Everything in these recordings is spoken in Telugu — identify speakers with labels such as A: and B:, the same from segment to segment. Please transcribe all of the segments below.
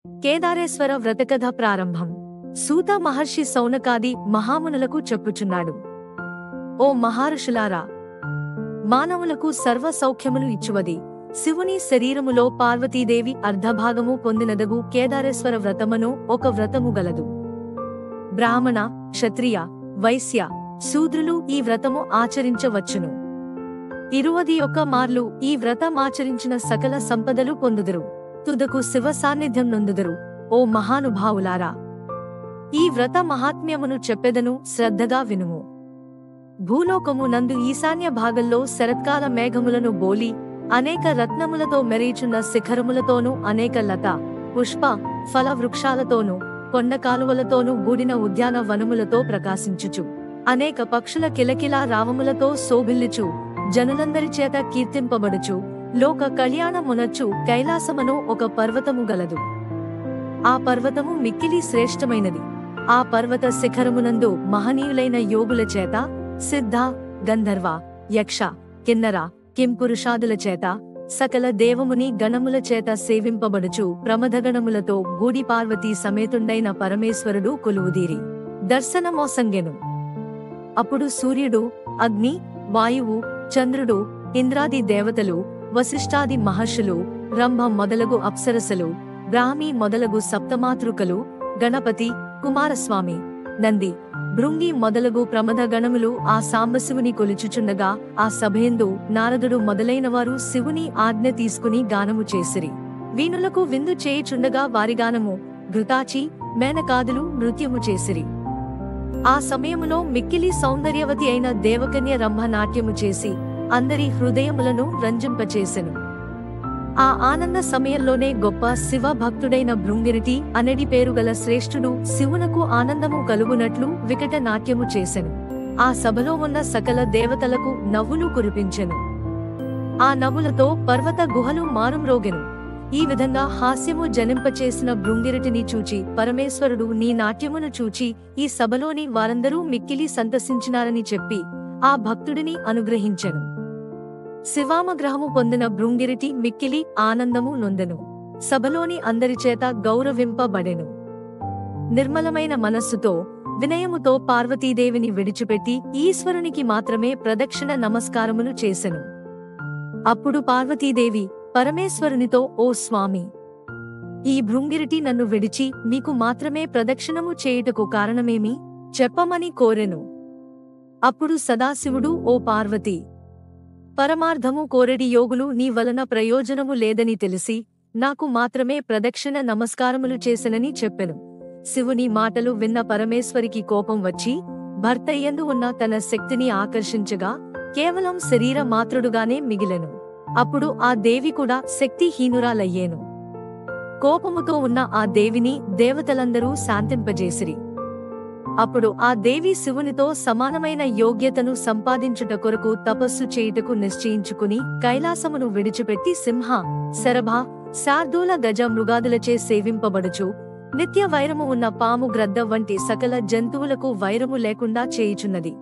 A: కేదారేశ్వర వ్రతకథ ప్రారంభం. సూత మహర్షి సౌనకాది మహామునులకు చెప్పుచున్నాడు. ఓ మహారుషులారా, మానవులకు సర్వ సౌఖ్యములు ఇచ్చువది శివుని శరీరములో పార్వతీదేవి అర్ధభాగము పొందినదగు కేదారేశ్వర వ్రతమను ఒక వ్రతము గలదు. బ్రాహ్మణ, క్షత్రియ, వైశ్య, శూద్రులు ఈ వ్రతము ఆచరించవచ్చును. 21 మార్లు ఈ వ్రతమాచరించిన సకల సంపదలు పొందుదురు. తుదకు శివ సాన్నిధ్యం నొందుదురు. ఓ మహానుభావులారా, ఈ వ్రత మహాత్మ్యమును చెప్పెదను, శ్రద్ధగా వినుము. భూలోకము నందు ఈశాన్య భాగంలో శరత్కాల మేఘములను బోలి అనేక రత్నములతో మెరీచున్న శిఖరములతోనూ అనేక లత, పుష్ప, ఫల వృక్షాలతోనూ కొండకాలువలతోనూ గూడిన ఉద్యాన వనములతో ప్రకాశించుచు అనేక పక్షుల కిలకిలా రావములతో శోభిల్లుచు జనులందరి చేత కీర్తింపబడుచు లోక కళ్యాణమునచ్చు కైలాసమను ఒక పర్వతము గలదు. ఆ పర్వతము మిక్కిలి శ్రేష్టమైనది. ఆ పర్వత శిఖరమునందు మహనీయులైన యోగుల చేత, సిద్ధ, గంధర్వ, యక్ష, కిన్నర, కింపురుషాదుల చేత, సకల దేవముని గణముల చేత సేవింపబడుచు ప్రమథగణములతో గూడి పార్వతీ సమేతుండైన పరమేశ్వరుడు కొలువుదీరి దర్శనమోసంగెను. అప్పుడు సూర్యుడు, అగ్ని, వాయువు, చంద్రుడు, ఇంద్రాది దేవతలు, వశిష్ఠాది మహర్షులు, రంభ మొదలగు అప్సరసలు, బ్రాహ్మి మొదలగు సప్తమాతృకలు, గణపతి, కుమారస్వామి, నంది, భృంగి మొదలగు ప్రమథ గణములు ఆ సాంబశివుని కొలుచుచుండగా ఆ సభయందు నారదుడు మొదలైనవారు శివుని ఆజ్ఞ తీసుకుని గానము చేసిరి. వీణులకు విందు చేయుచుండగా వారి గానము, ఘృతాచి, మేనకాదులు నృత్యము చేసిరి. ఆ సమయములో మిక్కిలి సౌందర్యవతి అయిన దేవకన్య రంభ నాట్యము చేసి అందరి హృదయములను రంజింపచేసెను. ఆ ఆనంద సమయంలోనే గొప్ప శివ భక్తుడైన భృంగిరిటి అనడి పేరుగల శ్రేష్ఠుడు శివునకు ఆనందము కలుగునట్లు వికట నాట్యము చేసెను. ఆ సభలో ఉన్న సకల దేవతలకు నవ్వులు కురిపించెను. ఆ నవ్వులతో పర్వత గుహలు మారుమ్రోగెను. ఈ విధంగా హాస్యము జనింపచేసిన భృంగిరిటిని చూచి పరమేశ్వరుడు నీ నాట్యమును చూచి ఈ సభలోని వారందరూ మిక్కిలి సంతసించినారని చెప్పి ఆ భక్తుడిని అనుగ్రహించెను. శివామగ్రహము పొందిన భృంగిరిటి మిక్కిలి ఆనందము నొందెను. సభలోని అందరిచేత గౌరవింపబడెను. నిర్మలమైన మనస్సుతో, వినయముతో పార్వతీదేవిని విడిచిపెట్టి ఈశ్వరునికి మాత్రమే ప్రదక్షిణ నమస్కారములు చేసెను. అప్పుడు పార్వతీదేవి పరమేశ్వరునితో, ఓ స్వామి, ఈ భృంగిరిటి నన్ను విడిచి మీకు మాత్రమే ప్రదక్షిణము చేయుటకు కారణమేమి చెప్పమని కోరెను. అప్పుడు సదాశివుడు, ఓ పార్వతీ, పరమార్థము కోరెడి యోగులు నీ వలన ప్రయోజనము లేదని తెలిసి నాకు మాత్రమే ప్రదక్షిణ నమస్కారములు చేసెనని చెప్పెను. శివుని మాటలు విన్న పరమేశ్వరికి కోపం వచ్చి భర్తయ్యందు ఉన్న తన శక్తిని ఆకర్షించగా కేవలం శరీర మాత్రుడుగానే మిగిలెను. అప్పుడు ఆ దేవి కూడా శక్తిహీనురాలయ్యేను. కోపముతో ఉన్న ఆ దేవిని దేవతలందరూ శాంతింపజేసిరి. అప్పుడు ఆ దేవి శివునితో సమానమైన యోగ్యతను సంపాదించుట కొరకు తపస్సు చేయుటకు నిశ్చయించుకుని కైలాసమును విడిచిపెట్టి సింహ, శరభ, శార్దూల, గజ మృగాదులచే సేవింపబడుచు నిత్య వైరము ఉన్న పాము, గ్రద్ద వంటి సకల జంతువులకు వైరము లేకుండా చేయుచున్నది.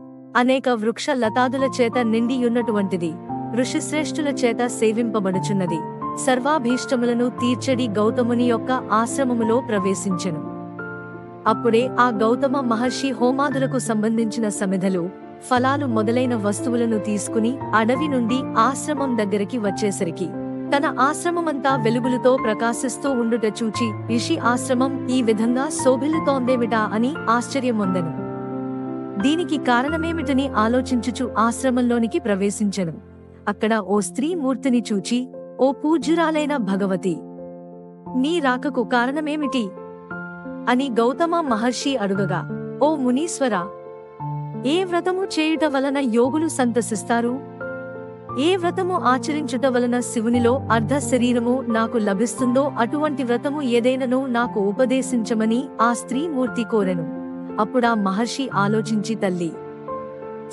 A: అనేక వృక్ష లతాదుల చేత నిండియున్నటువంటిది. ఋషిశ్రేష్ఠుల చేత సేవింపబడుచున్నది. సర్వాభీష్టములను తీర్చడి గౌతముని యొక్క ఆశ్రమములో ప్రవేశించెను. అప్పుడే ఆ గౌతమ మహర్షి హోమాదులకు సంబంధించిన సమిధలు, ఫలాలు మొదలైన వస్తువులను తీసుకుని అడవి నుండి ఆశ్రమం దగ్గరికి వచ్చేసరికి తన ఆశ్రమమంతా వెలుగులతో ప్రకాశిస్తూ ఉండుట చూచి ఋషి ఆశ్రమం ఈ విధంగా శోభిల్లుతోందేమిటా అని ఆశ్చర్యమొందెను. దీనికి కారణమేమిటని ఆలోచించుచు ఆశ్రమంలోనికి ప్రవేశించెను. అక్కడ ఓ స్త్రీ మూర్తిని చూచి, ఓ పూజ్యురాలైన భగవతి, నీ రాకకు కారణమేమిటి అని గౌతమ మహర్షి అడుగగా, ఓ మునీశ్వరా, ఏ వ్రతము చేయుట వలన యోగులు సంతసిస్తారు? ఏ వ్రతము ఆచరించుట వలన శివునిలో అర్ధ శరీరము నాకు లభిస్తుందో అటువంటి వ్రతము ఏదైనను నాకు ఉపదేశించమని ఆ స్త్రీ మూర్తి కోరెను. అప్పుడా మహర్షి ఆలోచించి, తల్లి,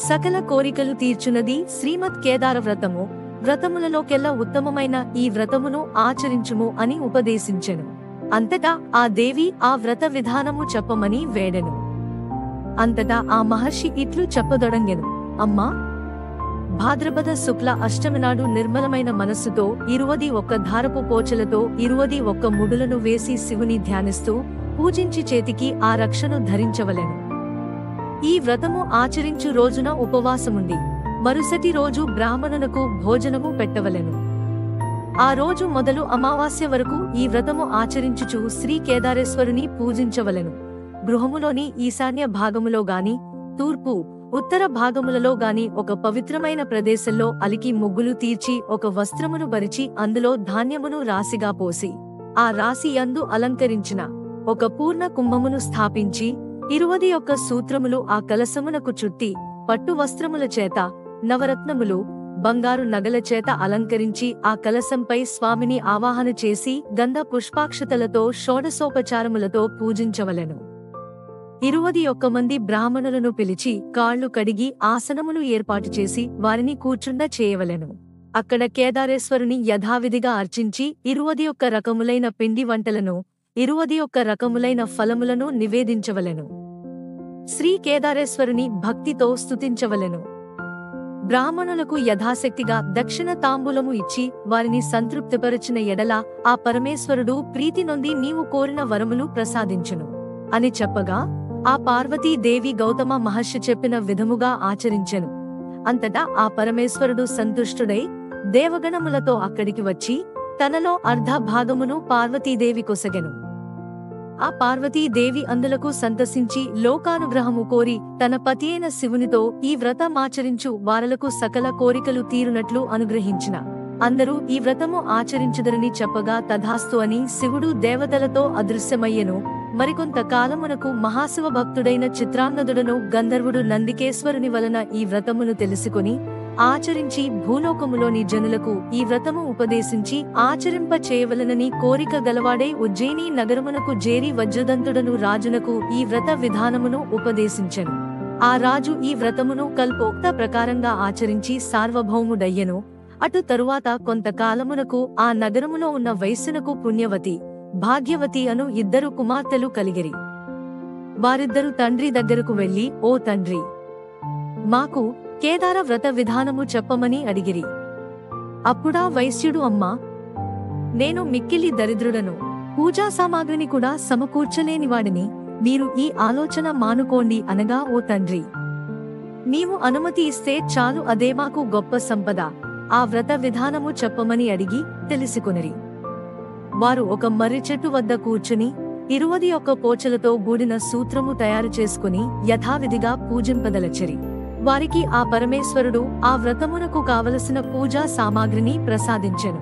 A: సకల కోరికలు తీర్చునది శ్రీమద్ కేదార వ్రతము. వ్రతములలోకెల్లా ఉత్తమమైన ఈ వ్రతమును ఆచరించుము అని ఉపదేశించెను. అంతటా ఆ దేవి ఆ వ్రత విధానము చెప్పమని వేడెను. అంతటా ఆ మహర్షి ఇట్లు చెప్పదొడంగెను, అమ్మా, భాద్రపద శుక్ల అష్టమి నాడు నిర్మలమైన మనస్సుతో 21 ధారపు పోచలతో 21 ముడులను వేసి శివుని ధ్యానిస్తూ పూజించి చేతికి ఆ రక్షను ధరించవలెను. ఈ వ్రతము ఆచరించు రోజున ఉపవాసముండి మరుసటి రోజు బ్రాహ్మణులకు భోజనము పెట్టవలెను. ఆ రోజు మొదలు అమావాస్య వరకు ఈ వ్రతము ఆచరించుచు శ్రీ కేదారేశ్వరుని పూజించవలెను. గృహములోని ఈశాన్య భాగములో గాని, తూర్పు, ఉత్తర భాగములలో గాని ఒక పవిత్రమైన ప్రదేశంలో అలికి ముగ్గులు తీర్చి ఒక వస్త్రమును పరిచి అందులో ధాన్యమును రాశిగా పోసి ఆ రాశి యందు అలంకరించిన ఒక పూర్ణ కుంభమును స్థాపించి 21 సూత్రములు ఆ కలశమునకు చుట్టి పట్టు వస్త్రముల చేత, నవరత్నములు, బంగారు నగల చేత అలంకరించి ఆ కలశంపై స్వామిని ఆవాహన చేసి గంధ పుష్పాక్షతలతో షోడశోపచారములతో పూజించవలెను. 21 మంది బ్రాహ్మణులను పిలిచి కాళ్లు కడిగి ఆసనములు ఏర్పాటు చేసి వారిని కూర్చుండ చేయవలెను. అక్కడ కేదారేశ్వరుని యథావిధిగా అర్చించి 21 రకములైన పిండి వంటలను, 21 రకములైన ఫలములను నివేదించవలెను. శ్రీ కేదారేశ్వరుని భక్తితో స్తుతించవలెను. బ్రాహ్మణులకు యథాశక్తిగా దక్షిణ తాంబూలము ఇచ్చి వారిని సంతృప్తిపరచిన ఎడల ఆ పరమేశ్వరుడు ప్రీతి నొంది నీవు కోరిన వరములు ప్రసాదించును అని చెప్పగా ఆ పార్వతీదేవి గౌతమ మహర్షి చెప్పిన విధముగా ఆచరించెను. అంతటా ఆ పరమేశ్వరుడు సంతుష్టుడై దేవగణములతో అక్కడికి వచ్చి తనలో అర్ధ భాగమును పార్వతీదేవి కొసగెను. ఆ పార్వతీదేవి అందులకు సంతసించి లోకానుగ్రహము కోరి తన పతియైన శివునితో ఈ వ్రతమాచరించు వారలకు సకల కోరికలు తీరునట్లు అనుగ్రహించిన అందరూ ఈ వ్రతము ఆచరించుదరని చెప్పగా తథాస్తు అని శివుడు దేవతలతో అదృశ్యమయ్యెను. మరికొంత కాలమునకు మహాశివ భక్తుడైన చిత్రాంగదుడను గంధర్వుడు నందికేశ్వరుని వలన ఈ వ్రతమును తెలుసుకొని ఆచరించి భూలోకములోని జనులకు ఈ వ్రతము ఉపదేశించి ఆచరింప చేయవలనని కోరిక గలవాడై ఉజ్జయిని నగరమునకు జేరి వజ్రదంతుడను రాజునకు ఈ వ్రత విధానమును ఉపదేశించెను. ఆ రాజు ఈ వ్రతమును కల్పోక్త ప్రకారంగా ఆచరించి సార్వభౌముడయ్యెను. అటు తరువాత కొంతకాలమునకు ఆ నగరములో ఉన్న వైశ్యునకు పుణ్యవతి, భాగ్యవతి అను 2 కుమార్తెలు కలిగిరి. వారిద్దరు తండ్రి దగ్గరకు వెళ్లి, ఓ తండ్రి, మాకు కేదార వ్రత విధానము చెప్పమని అడిగిరి. అప్పుడా వైశ్యుడు, అమ్మా, నేను మిక్కిలి దరిద్రుడను, పూజా సామాగ్రిని కూడా సమకూర్చలేనివాడిని, మీరు ఈ ఆలోచన మానుకోండి అనగా, ఓ తండ్రి, నీవు అనుమతి ఇస్తే చాలు, అదే మాకు గొప్ప సంపద, ఆ వ్రత విధానము చెప్పమని అడిగి తెలుసుకొనిరి. వారు ఒక మర్రి చెట్టు వద్ద కూర్చుని 21 పోచలతో గూడిన సూత్రము తయారు చేసుకుని యథావిధిగా పూజింపదలచరి. వారికి ఆ పరమేశ్వరుడు ఆ వ్రతమునకు కావలసిన పూజా సామాగ్రిని ప్రసాదించెను.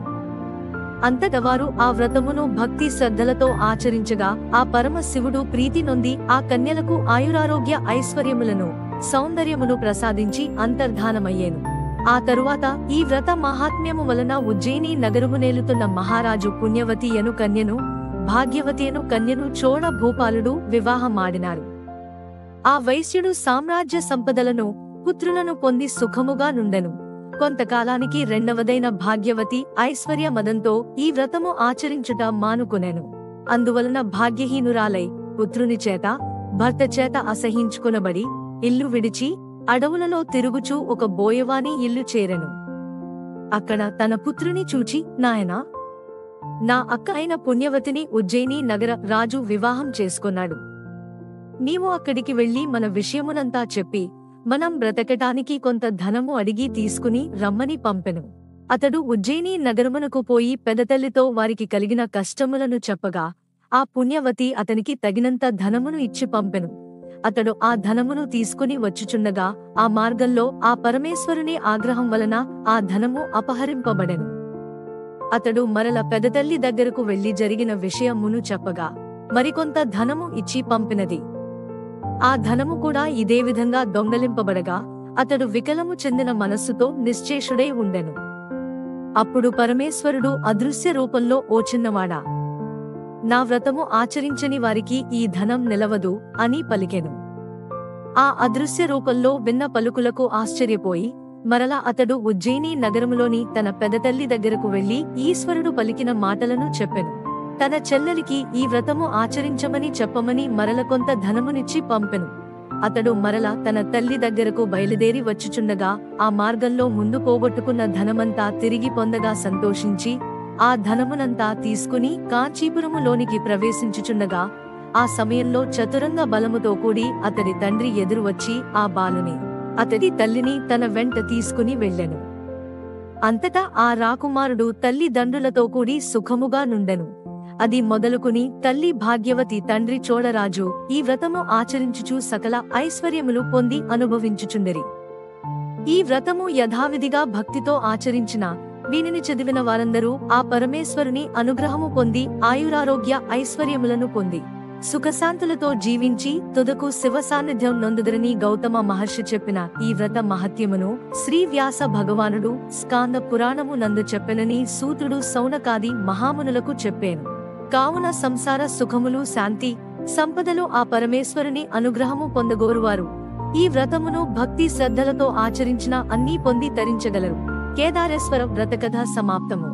A: అంతట వారు ఆ వ్రతమును భక్తి శ్రద్ధలతో ఆచరించగా ఆ పరమ శివుడు ప్రీతి నొంది ఆ కన్యలకు ఆయురారోగ్య ఐశ్వర్యములను, సౌందర్యమును ప్రసాదించి అంతర్ధానమయ్యేను. ఆ తరువాత ఈ వ్రత మహాత్మ్యము వలన ఉజ్జయిని నగరమునేలుతున్న మహారాజు పుణ్యవతి అను కన్యను, భాగ్యవతి అను కన్యను చోళ భూపాలుడు వివాహమాడినారు. ఆ వైశ్యుడు సామ్రాజ్య సంపదలను, పుత్రులను పొంది సుఖముగా నుండెను. కొంతకాలానికి రెండవదైన భాగ్యవతి ఐశ్వర్య మదంతో ఈ వ్రతము ఆచరించుట మానుకొనెను. అందువలన భాగ్యహీనురాలై పుత్రుని చేత, భర్త చేత అసహించుకొనబడి ఇల్లు విడిచి అడవులలో తిరుగుచూ ఒక బోయవాని ఇల్లు చేరెను. అక్కడ తన పుత్రుని చూచి, నాయనా, నా అక్క అయిన పుణ్యవతిని ఉజ్జయిని నగర రాజు వివాహం చేసుకొన్నాడు. నీవు అక్కడికి వెళ్లి మన విషయమునంతా చెప్పి మనం బ్రతకటానికి కొంత ధనము అడిగి తీసుకుని రమ్మని పంపెను. అతడు ఉజ్జయిని నగరమునకు పోయి పెదతల్లితో వారికి కలిగిన కష్టములను చెప్పగా ఆ పుణ్యవతి అతనికి తగినంత ధనమును ఇచ్చి పంపెను. అతడు ఆ ధనమును తీసుకుని వచ్చుచుండగా ఆ మార్గంలో ఆ పరమేశ్వరుని ఆగ్రహం వలన ఆ ధనము అపహరింపబడెను. అతడు మరల పెదతల్లి దగ్గరకు వెళ్లి జరిగిన విషయమును చెప్పగా మరికొంత ధనము ఇచ్చి పంపినది. ఆ ధనము కూడా ఇదే విధంగా దొంగలింపబడగా అతడు వికలము చెందిన మనస్సుతో నిశ్చేషుడై ఉండెను. అప్పుడు పరమేశ్వరుడు అదృశ్య రూపంలో, ఓ చిన్నవాడా, నా వ్రతము ఆచరించని వారికి ఈ ధనం నిలవదు అని పలికెను. ఆ అదృశ్య రూపంలో విన్న పలుకులకు ఆశ్చర్యపోయి మరలా అతడు ఉజ్జయిని నగరములోని తన పెదతల్లి దగ్గరకు వెళ్లి ఈశ్వరుడు పలికిన మాటలను చెప్పెను. తన చెల్లెలికి ఈ వ్రతము ఆచరించమని చెప్పమని మరల కొంత ధనమునిచ్చి పంపెను. అతడు మరల తన తల్లి దగ్గరకు బయలుదేరి వచ్చుచుండగా ఆ మార్గంలో ముందు పోగొట్టుకున్న ధనమంతా తిరిగి పొందగా సంతోషించి ఆ ధనమునంతా తీసుకుని కాంచీపురములోనికి ప్రవేశించుచుండగా ఆ సమయంలో చతురంగ బలముతో కూడి అతడి తండ్రి ఎదురు వచ్చి ఆ బాలుని అతడి తల్లిని తన వెంట తీసుకుని వెళ్ళెను. అంతటా ఆ రాకుమారుడు తల్లిదండ్రులతో కూడి సుఖముగా నుండెను. అది మొదలుకుని తల్లి భాగ్యవతి తండ్రి చోళరాజు ఈ వ్రతము ఆచరించుచు సకల ఐశ్వర్యములు పొంది అనుభవించుచుండిరి. ఈ వ్రతము యథావిధిగా భక్తితో ఆచరించిన వీనిని చదివిన వారందరూ ఆ పరమేశ్వరుని అనుగ్రహము పొంది ఆయురారోగ్య ఐశ్వర్యములను పొంది సుఖశాంతులతో జీవించి తుదకు శివ సాన్నిధ్యం నొందుదరని గౌతమ మహర్షి చెప్పిన ఈ వ్రత మహత్యమును శ్రీ వ్యాస భగవానుడు స్కాంద పురాణము నందు చెప్పెనని సూతుడు సౌనకాది మహామునులకు చెప్పాను. కావున సంసార సుఖములు శాంతి సంపదలు ఆ పరమేశ్వరుని అనుగ్రహము పొందగోరువారు ఈ వ్రతమును భక్తి శ్రద్ధలతో ఆచరించిన అన్నీ పొంది తరించగలరు. కేదారేశ్వర వ్రతకథ సమాప్తము.